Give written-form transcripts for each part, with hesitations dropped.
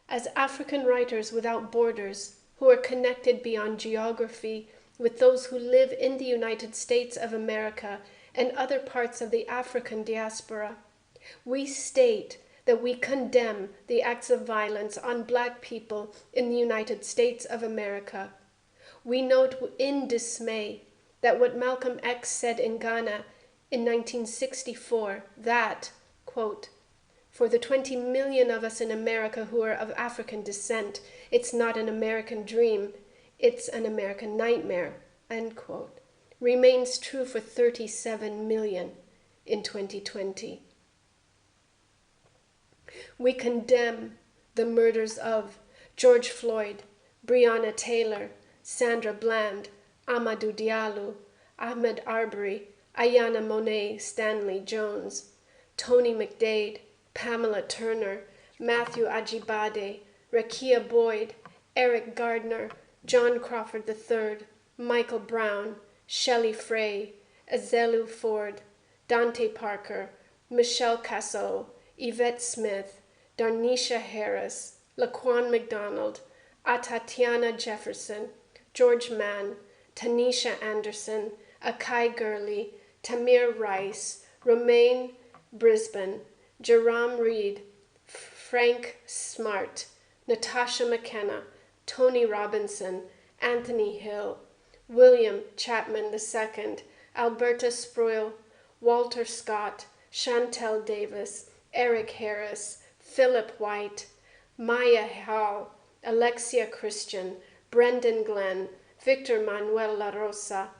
As African writers without borders, who are connected beyond geography with those who live in the United States of America and other parts of the African diaspora, we state that we condemn the acts of violence on Black people in the United States of America. We note in dismay that what Malcolm X said in Ghana in 1964, that, quote, "For the 20 million of us in America who are of African descent, it's not an American dream, it's an American nightmare," end quote, remains true for 37 million in 2020. We condemn the murders of George Floyd, Breonna Taylor, Sandra Bland, Amadou Diallo, Ahmed Arbery, Ayanna Monet Stanley Jones, Tony McDade, Pamela Turner, Matthew Ajibade, Rakia Boyd, Eric Gardner, John Crawford III, Michael Brown, Shelley Frey, Azelu Ford, Dante Parker, Michelle Casso, Yvette Smith, Darnisha Harris, Laquan McDonald, Atatiana Jefferson, George Mann, Tanisha Anderson, Akai Gurley, Tamir Rice, Romaine Brisbane, Jerome Reed, Frank Smart, Natasha McKenna, Tony Robinson, Anthony Hill, William Chapman II, Alberta Sproul, Walter Scott, Chantel Davis, Eric Harris, Philip White, Maya Hall, Alexia Christian, Brendan Glenn, Victor Manuel La Rosa,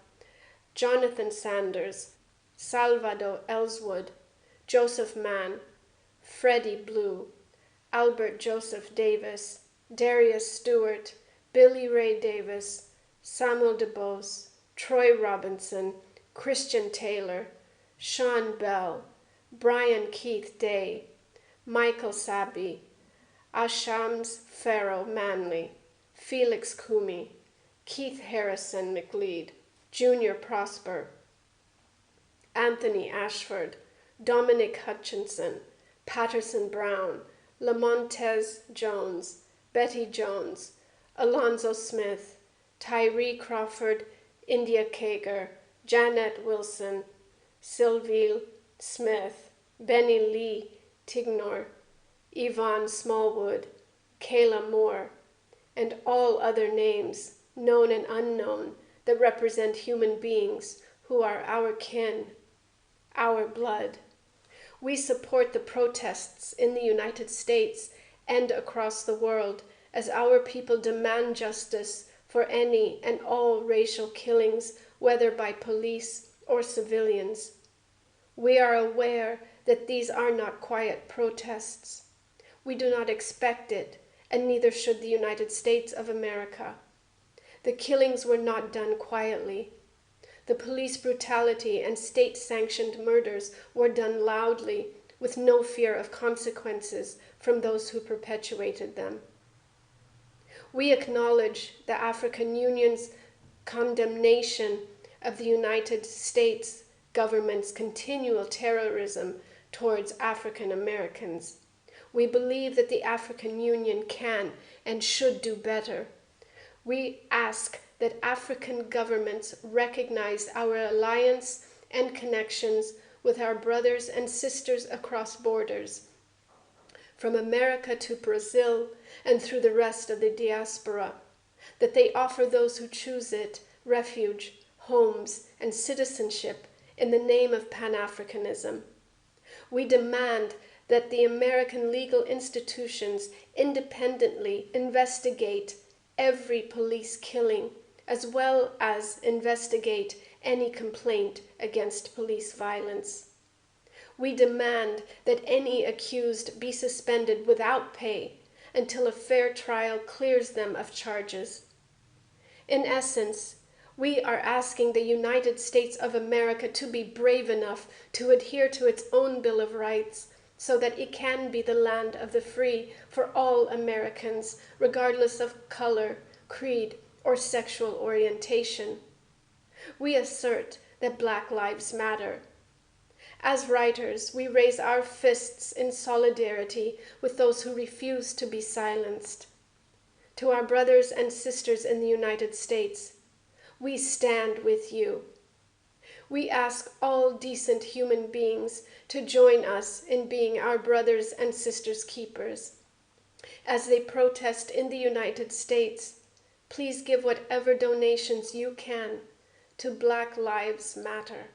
Jonathan Sanders, Salvador Ellswood, Joseph Mann, Freddie Blue, Albert Joseph Davis, Darius Stewart, Billy Ray Davis, Samuel DeBose, Troy Robinson, Christian Taylor, Sean Bell, Brian Keith Day, Michael Sabi, Ashams Farrow Manley, Felix Kumi, Keith Harrison McLeod, Junior Prosper, Anthony Ashford, Dominic Hutchinson, Patterson Brown, Lamontez Jones, Betty Jones, Alonzo Smith, Tyree Crawford, India Kager, Janet Wilson, Sylvie Smith, Benny Lee Tignor, Yvonne Smallwood, Kayla Moore, and all other names, known and unknown, that represent human beings who are our kin, our blood. We support the protests in the United States and across the world as our people demand justice for any and all racial killings, whether by police or civilians. We are aware that these are not quiet protests. We do not expect it, and neither should the United States of America. The killings were not done quietly. The police brutality and state-sanctioned murders were done loudly, with no fear of consequences from those who perpetuated them. We acknowledge the African Union's condemnation of the United States government's continual terrorism towards African Americans. We believe that the African Union can and should do better. We ask that African governments recognize our alliance and connections with our brothers and sisters across borders, from America to Brazil and through the rest of the diaspora, that they offer those who choose it refuge, homes, and citizenship in the name of Pan-Africanism. We demand that the American legal institutions independently investigate every police killing, as well as investigate any complaint against police violence. We demand that any accused be suspended without pay until a fair trial clears them of charges. In essence, we are asking the United States of America to be brave enough to adhere to its own Bill of Rights so that it can be the land of the free for all Americans, regardless of color, creed, or sexual orientation. We assert that Black Lives Matter. As writers, we raise our fists in solidarity with those who refuse to be silenced. To our brothers and sisters in the United States, we stand with you. We ask all decent human beings to join us in being our brothers and sisters' keepers. As they protest in the United States, please give whatever donations you can to Black Lives Matter.